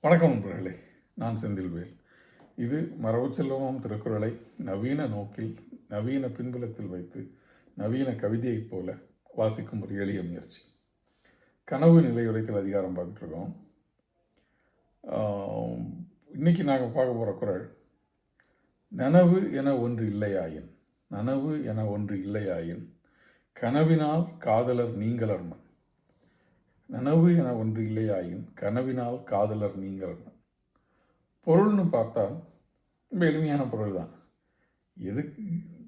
வணக்கம் நண்பர்களே, நான் செந்தில்வேல். இது மரபு செல்வமும் திருக்குறளை நவீன நோக்கில் நவீன பின்புலத்தில் வைத்து நவீன கவிதையைப் போல வாசிக்கும் ஒரு எளிய முயற்சி. கனவு நிலையுரைத்தல் அதிகாரம் பார்த்துட்ருக்கோம். இன்னைக்கு நாங்கள் பார்க்க போகிற குறள், நனவு என ஒன்று இல்லையாயின், நனவு என ஒன்று இல்லையாயின் கனவினால் காதலர் நீங்களர்மன். நனவு என ஒன்று இல்லையாயின் கனவினால் காதலர் நீங்களர்மன். பொருள்னு பார்த்தா ரொம்ப எளிமையான பொருள் தான். எதுக்கு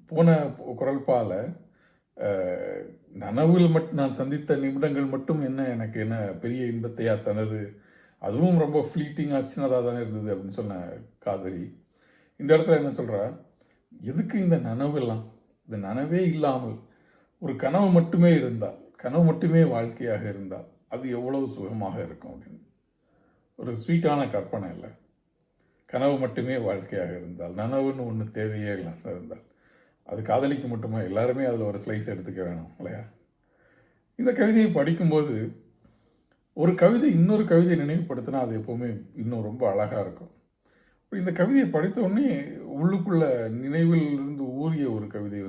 போன குறள்பால நனவில் நான் சந்தித்த நிமிடங்கள் மட்டும் எனக்கு என்ன பெரிய இன்பத்தையா தனது, அதுவும் ரொம்ப ஃப்ளீட்டிங்காக சின்னதாக தானே இருந்தது அப்படின்னு சொன்ன காதலி இந்த இடத்துல என்ன சொல்கிறா, எதுக்கு இந்த நனவெல்லாம், இந்த நனவே இல்லாமல் ஒரு கனவு மட்டுமே இருந்தால், கனவு மட்டுமே வாழ்க்கையாக இருந்தால் அது எவ்வளவு சுகமாக இருக்கும் அப்படின்னு. ஒரு ஸ்வீட்டான கற்பனை இல்லை. கனவு மட்டுமே வாழ்க்கையாக இருந்தால், நனவுன்னு ஒன்று தேவையே இல்லாத இருந்தால் அது காதலிக்கு மட்டுமா, எல்லாருமே அதில் ஒரு ஸ்லைஸ் எடுத்துக்க வேணும் இல்லையா? இந்த கவிதையை படிக்கும்போது ஒரு கவிதை இன்னொரு கவிதையை நினைவுபடுத்தினா அது எப்போவுமே இன்னும் ரொம்ப அழகாக இருக்கும். இந்த கவிதையை படித்த உடனே உள்ளுக்குள்ள நினைவில் இருந்து ஊறிய ஒரு கவிதை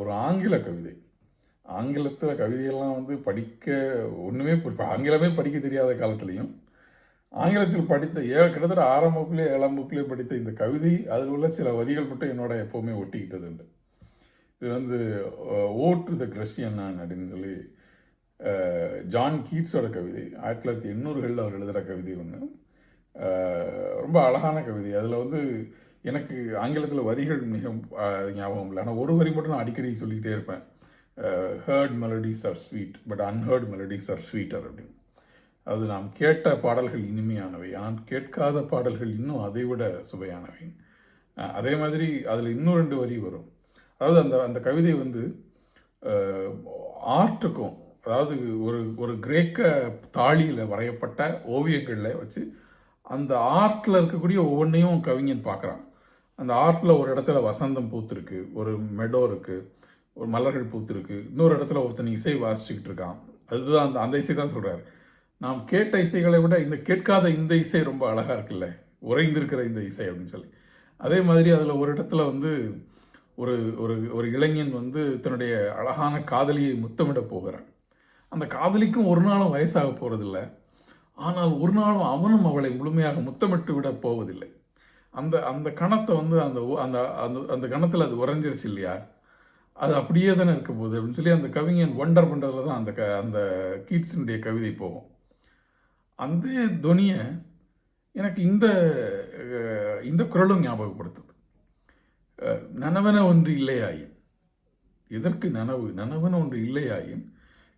ஒரு ஆங்கில கவிதை. ஆங்கிலத்தில் கவிதையெல்லாம் படிக்க ஒன்றுமே ஆங்கிலமே படிக்க தெரியாத காலத்துலேயும் ஆங்கிலத்தில் படித்த கிட்டத்தட்ட 6ஆம் வகுப்புலேயே 7ஆம் வகுப்புலேயே படித்த இந்த கவிதை, அதில் உள்ள சில வரிகள் மட்டும் என்னோட எப்போவுமே ஒட்டிக்கிட்டது உண்டு. இது ஓ டு த கிறிஸ்டியன் அப்படின்னு சொல்லி ஜான் கீட்ஸோட கவிதை. 1980களில் அவர் எழுதுகிற கவிதை ஒன்று. ரொம்ப அழகான கவிதை. அதில் எனக்கு ஆங்கிலத்தில் வரிகள் மிக ஞாபகம் இல்லை, ஆனால் ஒரு வரி மட்டும் நான் அடிக்கடி சொல்லிக்கிட்டே இருப்பேன். Heard melodies are sweet but unheard melodies are sweeter அப்படின்னு. அது நாம் கேட்ட பாடல்கள் இனிமையானவை, ஆனால் கேட்காத பாடல்கள் இன்னும் அதைவிட சுவையானவை. அதே மாதிரி அதில் இன்னும் 2 வரி வரும். அதாவது அந்த கவிதை ஆர்ட்டுக்கும், அதாவது ஒரு கிரேக்க தாளியில் வரையப்பட்ட ஓவியங்களில் வச்சு அந்த ஆர்ட்டில் இருக்கக்கூடிய ஒவ்வொன்றையும் கவிஞன் பார்க்குறான். அந்த ஆர்ட்டில் ஒரு இடத்துல வசந்தம் பூத்துருக்கு, ஒரு மெடோ இருக்குது, ஒரு மலர்கள் பூத்துருக்கு, இன்னொரு இடத்துல ஒருத்தன் இசை வாசிச்சுக்கிட்டு இருக்கான். அதுதான் அந்த இசை தான் சொல்கிறார். நாம் கேட்ட இசைகளை விட இந்த கேட்காத இந்த இசை ரொம்ப அழகாக இருக்குல்ல, உறைந்திருக்கிற இந்த இசை அப்படின்னு சொல்லி. அதே மாதிரி அதில் ஒரு இடத்துல ஒரு ஒரு இளைஞன் தன்னுடைய அழகான காதலியை முத்தமிட போகிறான். அந்த காதலிக்கும் ஒரு நாளும் வயசாக போகிறதில்ல, ஆனால் ஒரு நாளும் அவனும் அவளை முழுமையாக முத்தமிட்டு விட போவதில்லை. அந்த கணத்தை அந்த அந்த அந்த கணத்தில் அது உறைஞ்சிருச்சு இல்லையா, அது அப்படியே தானே இருக்க போகுது அப்படின்னு சொல்லி அந்த கவிஞன் ஒண்டர் பண்ணுறதுல தான் அந்த கீட்ஸினுடைய கவிதை போகும். அந்த துணியை எனக்கு இந்த குறளும் ஞாபகப்படுத்துது. நனவென ஒன்று இல்லையாயின், எதற்கு நனவென ஒன்று இல்லையாயின்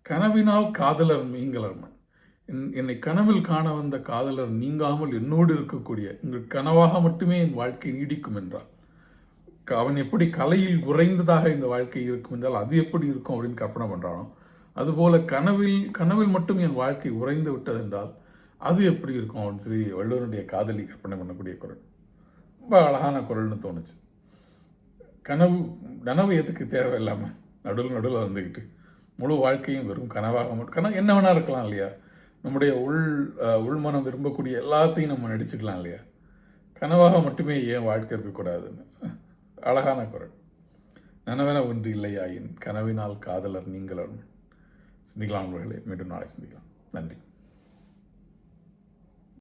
கனவினால் காதலர் நீங்களர்மன். என்னை கனவில் காண வந்த காதலர் நீங்காமல் என்னோடு இருக்கக்கூடிய உங்கள் கனவாக மட்டுமே என் வாழ்க்கை நீடிக்கும் என்றால், அவன் எப்படி கலையில் உறைந்ததாக இந்த வாழ்க்கை இருக்கும் என்றால் அது எப்படி இருக்கும் அப்படின்னு கற்பனை பண்ணுறானோ, அதுபோல் கனவில் மட்டும் என் வாழ்க்கை உறைந்து விட்டது என்றால் அது எப்படி இருக்கும் அப்படின்னு சொல்லி வள்ளுவனுடைய காதலி கற்பனை பண்ணக்கூடிய குரல் ரொம்ப அழகான குரல்னு தோணுச்சு. நனவு எதுக்கு தேவையில்லாமல் நடுவில் வந்துக்கிட்டு முழு வாழ்க்கையும் வெறும் கனவாக மட்டும், கனவு என்ன வேணா இருக்கலாம் இல்லையா, நம்முடைய உள்மனம் விரும்பக்கூடிய எல்லாத்தையும் நம்ம நடிச்சுக்கலாம் இல்லையா, கனவாக மட்டுமே ஏன் வாழ்க்கை இருக்கக்கூடாதுன்னு. அழகான குரல். நனவென ஒன்று இல்லையாயின் கனவினால் காதலர் நீங்களர். சிந்திக்கலாம் நண்பர்களே, மீண்டும் நாளை சிந்திக்கலாம். நன்றி.